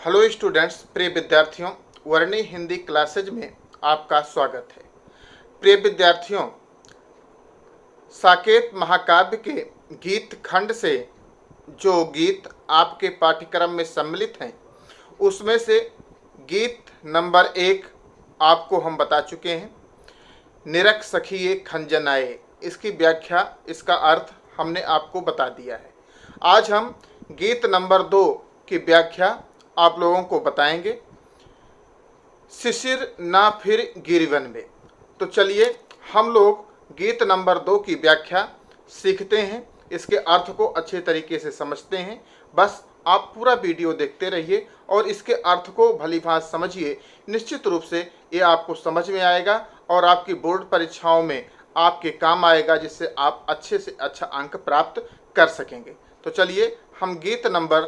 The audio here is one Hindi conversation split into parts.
हेलो स्टूडेंट्स, प्रिय विद्यार्थियों, वर्णी हिंदी क्लासेज में आपका स्वागत है। प्रिय विद्यार्थियों, साकेत महाकाव्य के गीत खंड से जो गीत आपके पाठ्यक्रम में सम्मिलित हैं, उसमें से गीत नंबर 1 आपको हम बता चुके हैं। निरख सखिए खंजन आए, इसकी व्याख्या, इसका अर्थ हमने आपको बता दिया है। आज हम गीत नंबर 2 की व्याख्या आप लोगों को बताएंगे। शिशिर ना फिर गिरिवन में। तो चलिए हम लोग गीत नंबर 2 की व्याख्या सीखते हैं, इसके अर्थ को अच्छे तरीके से समझते हैं। बस आप पूरा वीडियो देखते रहिए और इसके अर्थ को भलीभांति समझिए। निश्चित रूप से ये आपको समझ में आएगा और आपकी बोर्ड परीक्षाओं में आपके काम आएगा, जिससे आप अच्छे से अच्छा अंक प्राप्त कर सकेंगे। तो चलिए हम गीत नंबर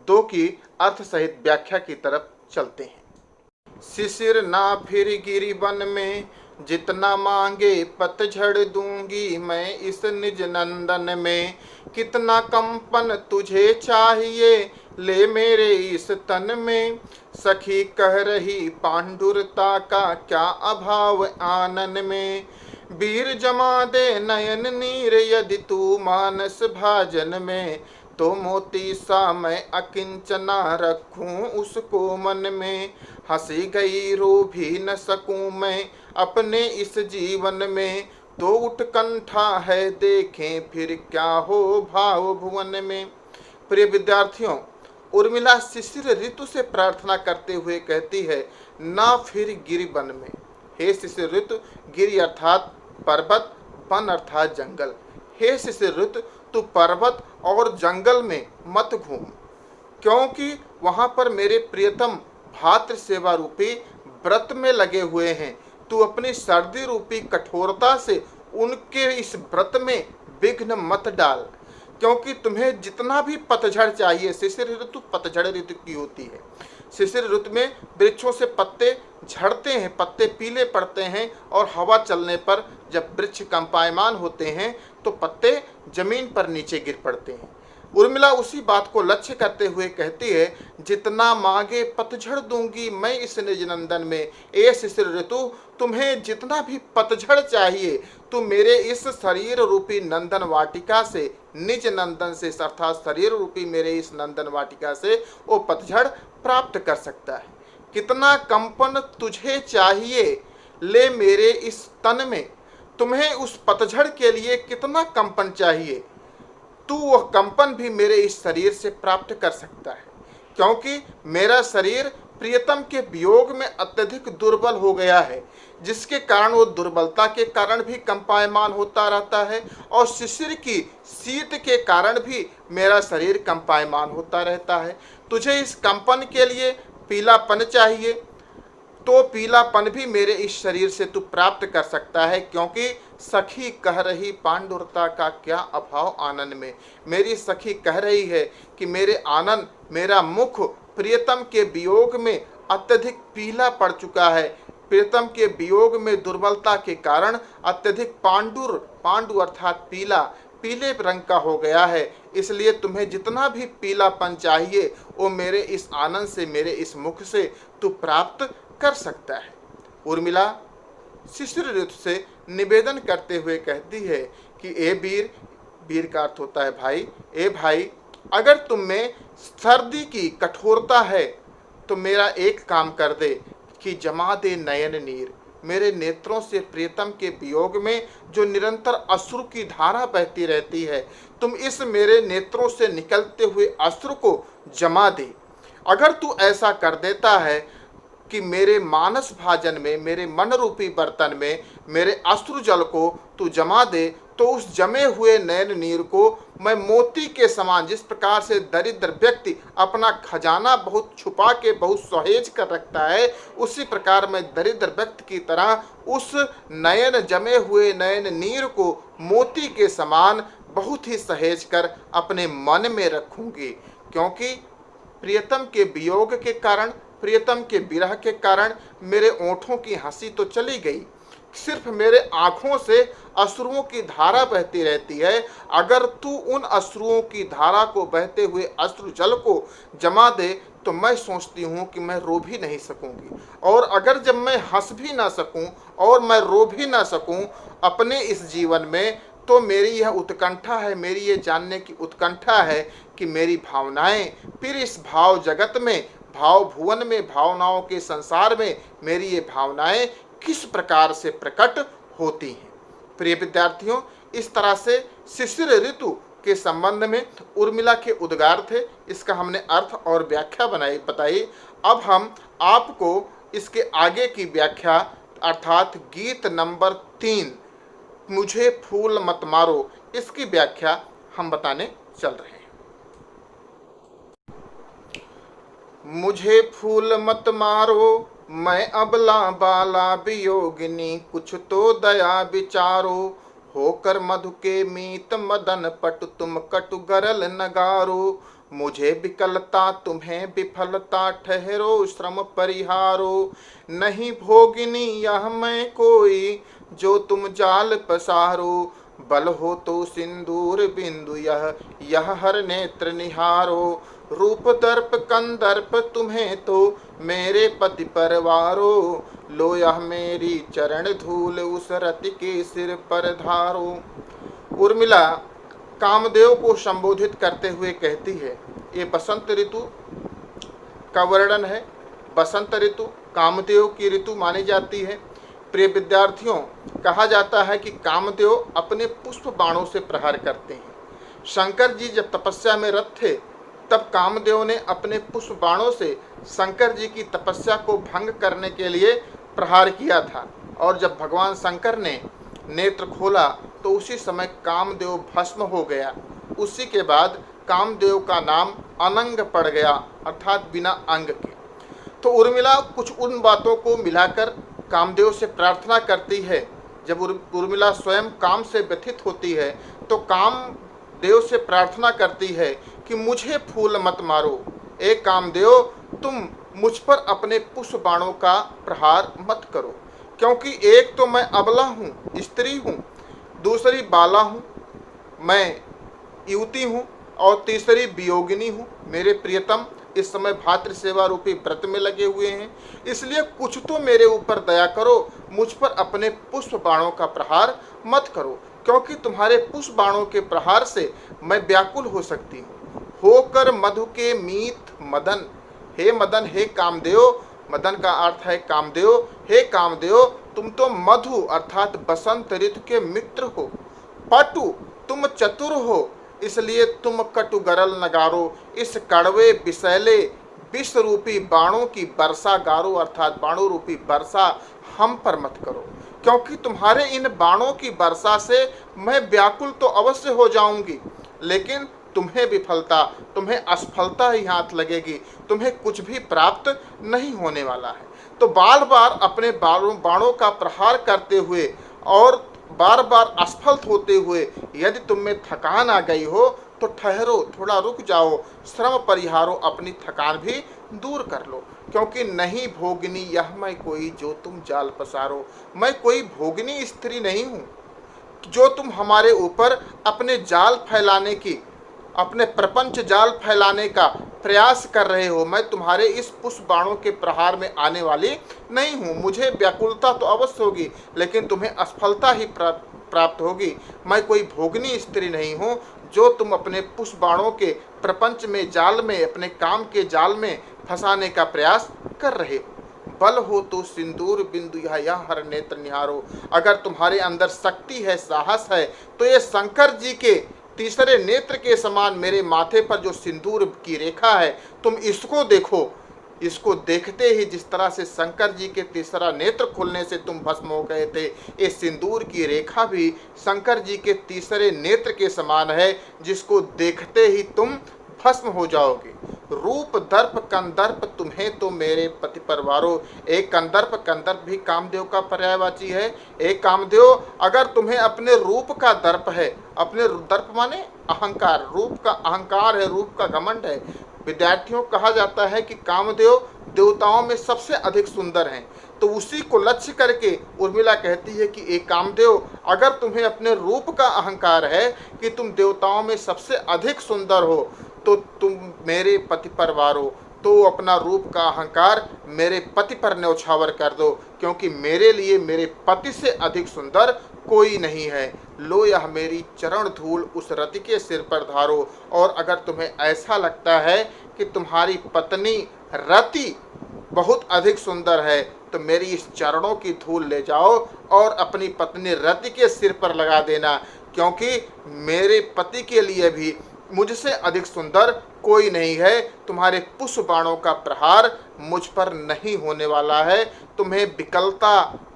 2 की अर्थ सहित व्याख्या की तरफ चलते हैं। शिशिर ना फिर गिरिवन में, जितना मांगे पतझड़ दूंगी मैं इस निज नंदन में। कितना कंपन तुझे चाहिए, ले मेरे इस तन में। सखी कह रही पांडुरता का क्या अभाव आनन में। वीर जमा दे नयन नीर, यदि तू मानस भाजन में। तो मोती सा मैं अकिंचना रखूं उसको मन में। हंसी गई रो भी न सकूं मैं अपने इस जीवन में। तो उत्कंठा है देखें फिर क्या हो भाव भुवन में। प्रिय विद्यार्थियों, उर्मिला शिशिर ऋतु से प्रार्थना करते हुए कहती है, ना फिर गिरि वन में। हे शिशिर ऋतु, गिरि अर्थात पर्वत, वन अर्थात जंगल। हे शिशिर ऋतु, तू पर्वत और जंगल में मत घूम, क्योंकि वहां पर मेरे प्रियतम भातृ सेवा रूपी व्रत में लगे हुए हैं। तू अपनी सर्दी रूपी कठोरता से उनके इस व्रत में विघ्न मत डाल, क्योंकि तुम्हें जितना भी पतझड़ चाहिए, शिशिर ऋतु पतझड़ ऋतु की होती है। शिशिर ऋतु में वृक्षों से पत्ते झड़ते हैं, पत्ते पीले पड़ते हैं और हवा चलने पर जब वृक्ष कंपायमान होते हैं तो पत्ते जमीन पर नीचे गिर पड़ते हैं। उर्मिला उसी बात को लक्ष्य करते हुए कहती है, जितना मांगे पतझड़ दूंगी मैं इस निज नंदन में। ए शिशिर ऋतु, तुम्हें जितना भी पतझड़ चाहिए, तुम मेरे इस शरीर रूपी नंदन वाटिका से, निज नंदन से अर्थात शरीर रूपी मेरे इस नंदन वाटिका से वो पतझड़ प्राप्त कर सकता है। कितना कंपन तुझे चाहिए, ले मेरे इस तन में। तुम्हें उस पतझड़ के लिए कितना कंपन चाहिए, तू वह कंपन भी मेरे इस शरीर से प्राप्त कर सकता है, क्योंकि मेरा शरीर प्रियतम के वियोग में अत्यधिक दुर्बल हो गया है, जिसके कारण वो दुर्बलता के कारण भी कंपायमान होता रहता है और शिशिर की शीत के कारण भी मेरा शरीर कंपायमान होता रहता है। तुझे इस कंपन के लिए पीलापन चाहिए, तो पीलापन भी मेरे इस शरीर से तू प्राप्त कर सकता है, क्योंकि सखी कह रही पांडुरता का क्या अभाव आनंद में। मेरी सखी कह रही है कि मेरे आनंद, मेरा मुख प्रियतम के वियोग में अत्यधिक पीला पड़ चुका है। प्रियतम के वियोग में दुर्बलता के कारण अत्यधिक पांडु अर्थात पीला, पीले रंग का हो गया है। इसलिए तुम्हें जितना भी पीलापन चाहिए वो मेरे इस आनंद से, मेरे इस मुख से तू प्राप्त कर सकता है। उर्मिला शिशिर ऋतु से निवेदन करते हुए कहती है कि ए वीर, वीर का अर्थ होता है भाई, ए भाई, अगर तुम में सर्दी की कठोरता है तो मेरा एक काम कर दे कि जमा दे नयन नीर। मेरे नेत्रों से प्रियतम के वियोग में जो निरंतर अश्रु की धारा बहती रहती है, तुम इस मेरे नेत्रों से निकलते हुए अश्रु को जमा दे। अगर तू ऐसा कर देता है कि मेरे मानस भाजन में, मेरे मन रूपी बर्तन में मेरे अश्रु जल को तू जमा दे, तो उस जमे हुए नयन नीर को मैं मोती के समान, जिस प्रकार से दरिद्र व्यक्ति अपना खजाना बहुत छुपा के बहुत सहेज कर रखता है, उसी प्रकार मैं दरिद्र व्यक्ति की तरह उस नयन जमे हुए नयन नीर को मोती के समान बहुत ही सहेज कर अपने मन में रखूंगी। क्योंकि प्रियतम के वियोग के कारण, प्रियतम के विरह के कारण मेरे ओंठों की हंसी तो चली गई, सिर्फ मेरे आंखों से अश्रुओं की धारा बहती रहती है। अगर तू उन अश्रुओं की धारा को, बहते हुए अश्रु जल को जमा दे, तो मैं सोचती हूँ कि मैं रो भी नहीं सकूँगी। और अगर जब मैं हंस भी ना सकूँ और मैं रो भी ना सकूँ अपने इस जीवन में, तो मेरी यह उत्कंठा है, मेरी ये जानने की उत्कंठा है कि मेरी भावनाएं फिर इस भाव जगत में, भाव भुवन में, भावनाओं के संसार में मेरी ये भावनाएं किस प्रकार से प्रकट होती हैं। प्रिय विद्यार्थियों, इस तरह से शिशिर ऋतु के संबंध में उर्मिला के उद्गार थे। इसका हमने अर्थ और व्याख्या बताई। अब हम आपको इसके आगे की व्याख्या अर्थात गीत नंबर 3 मुझे फूल मत मारो, इसकी व्याख्या हम बताने चल रहे हैं। मुझे फूल मत मारो, मैं अबला बाला वियोगिनी, कुछ तो दया विचारो, होकर मधु के मीत मदन पटु, तुम कटु गरल नगारो, मुझे विकलता तुम्हें विफलता, ठहरो श्रम परिहारो, नहीं भोगिनी यह मैं कोई, जो तुम जाल पसारो, बल हो तो सिंदूर बिंदु यह हर नेत्र निहारो, रूप दर्प कंदर्प तुम्हें तो मेरे पति परवारो, लो यह मेरी चरण धूल उस रति के सिर पर धारो। उर्मिला कामदेव को संबोधित करते हुए कहती है, ये बसंत ऋतु का वर्णन है। बसंत ऋतु कामदेव की ऋतु मानी जाती है। प्रिय विद्यार्थियों, कहा जाता है कि कामदेव अपने पुष्प बाणों से प्रहार करते हैं। शंकर जी जब तपस्या में रत थे, तब कामदेव ने अपने पुष्प बाणों से शंकर जी की तपस्या को भंग करने के लिए प्रहार किया था। और जब भगवान शंकर ने नेत्र खोला तो उसी समय कामदेव भस्म हो गया। उसी के बाद कामदेव का नाम अनंग पड़ गया, अर्थात बिना अंग के। तो उर्मिला कुछ उन बातों को मिलाकर कामदेव से प्रार्थना करती है। जब उर्मिला स्वयं काम से व्यथित होती है तो कामदेव से प्रार्थना करती है कि मुझे फूल मत मारो, ए कामदेव तुम मुझ पर अपने पुष्प बाणों का प्रहार मत करो, क्योंकि एक तो मैं अबला हूँ, स्त्री हूँ, दूसरी बाला हूँ, मैं युवती हूँ, और तीसरी वियोगिनी हूँ। मेरे प्रियतम इस समय भातृ सेवा रूपी व्रत में लगे हुए हैं, इसलिए कुछ तो मेरे ऊपर दया करो, मुझ पर अपने पुष्प बाणों का प्रहार मत करो, क्योंकि तुम्हारे पुष्प बाणों के प्रहार से मैं व्याकुल हो सकती हूँ। होकर मधु के मीत मदन, हे मदन, हे कामदेव, मदन का अर्थ है कामदेव, हे कामदेव तुम तो मधु अर्थात बसंत ऋतु के मित्र हो, पटु तुम चतुर हो, इसलिए तुम कटु गरल नगारो, इस कड़वे विषैले विष रूपी बाणों की वर्षा गारो, अर्थात बाणों रूपी वर्षा हम पर मत करो, क्योंकि तुम्हारे इन बाणों की वर्षा से मैं व्याकुल तो अवश्य हो जाऊंगी, लेकिन तुम्हें विफलता, तुम्हें असफलता ही हाथ लगेगी, तुम्हें कुछ भी प्राप्त नहीं होने वाला है। तो बार बार अपने बाणों का प्रहार करते हुए और बार बार असफल होते हुए यदि तुम में थकान आ गई हो तो ठहरो, थोड़ा रुक जाओ, श्रम परिहारो, अपनी थकान भी दूर कर लो, क्योंकि नहीं भोगिनी यह मैं कोई, जो तुम जाल पसारो, मैं कोई भोगिनी स्त्री नहीं हूँ जो तुम हमारे ऊपर अपने जाल फैलाने की, अपने प्रपंच जाल फैलाने का प्रयास कर रहे हो। मैं तुम्हारे इस पुष्प बाणों के प्रहार में आने वाली नहीं हूँ। मुझे व्याकुलता तो अवश्य होगी, लेकिन तुम्हें असफलता ही प्राप्त होगी। मैं कोई भोगनी स्त्री नहीं हूँ जो तुम अपने पुष्प बाणों के प्रपंच में, जाल में, अपने काम के जाल में फंसाने का प्रयास कर रहे हो। बल हो तो सिंदूर बिंदु यह हर नेत्र निहारो, अगर तुम्हारे अंदर शक्ति है, साहस है, तो ये शंकर जी के तीसरे नेत्र के समान मेरे माथे पर जो सिंदूर की रेखा है, तुम इसको देखो। इसको देखते ही जिस तरह से शंकर जी के तीसरा नेत्र खुलने से तुम भस्म हो गए थे, ये सिंदूर की रेखा भी शंकर जी के तीसरे नेत्र के समान है, जिसको देखते ही तुम भस्म हो जाओगे। रूप दर्प कंदर्प तुम्हें तो मेरे पति परवारो, एक कंदर्प भी कामदेव का पर्यायवाची है। एक कामदेव, अगर तुम्हें अपने रूप का दर्प है, अपने दर्प माने अहंकार, रूप का अहंकार है, रूप का घमंड है। विद्यार्थियों, कहा जाता है कि कामदेव देवताओं में सबसे अधिक सुंदर हैं, तो उसी को लक्ष्य करके उर्मिला कहती है कि एक कामदेव, अगर तुम्हें अपने रूप का अहंकार है कि तुम देवताओं में सबसे अधिक सुंदर हो, तो तुम मेरे पति परवारो, तो अपना रूप का अहंकार मेरे पति पर न्यौछावर कर दो, क्योंकि मेरे लिए मेरे पति से अधिक सुंदर कोई नहीं है। लो यह मेरी चरण धूल उस रति के सिर पर धारो। और अगर तुम्हें ऐसा लगता है कि तुम्हारी पत्नी रति बहुत अधिक सुंदर है, तो मेरी इस चरणों की धूल ले जाओ और अपनी पत्नी रति के सिर पर लगा देना, क्योंकि मेरे पति के लिए भी मुझसे अधिक सुंदर कोई नहीं है। तुम्हारे पुष्प बाणों का प्रहार मुझ पर नहीं होने वाला है। तुम्हें विकलता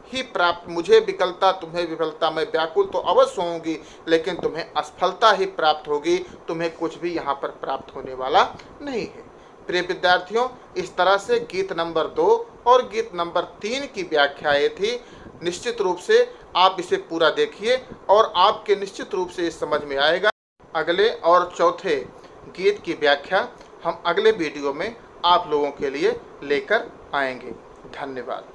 ही प्राप्त, मुझे विकलता, तुम्हें विफलता, मैं व्याकुल तो अवश्य होंगी, लेकिन तुम्हें असफलता ही प्राप्त होगी। तुम्हें कुछ भी यहाँ पर प्राप्त होने वाला नहीं है। प्रिय विद्यार्थियों, इस तरह से गीत नंबर 2 और गीत नंबर 3 की व्याख्या ये थी। निश्चित रूप से आप इसे पूरा देखिए और आपके निश्चित रूप से ये समझ में आएगा। अगले और चौथे गीत की व्याख्या हम अगले वीडियो में आप लोगों के लिए लेकर आएंगे। धन्यवाद।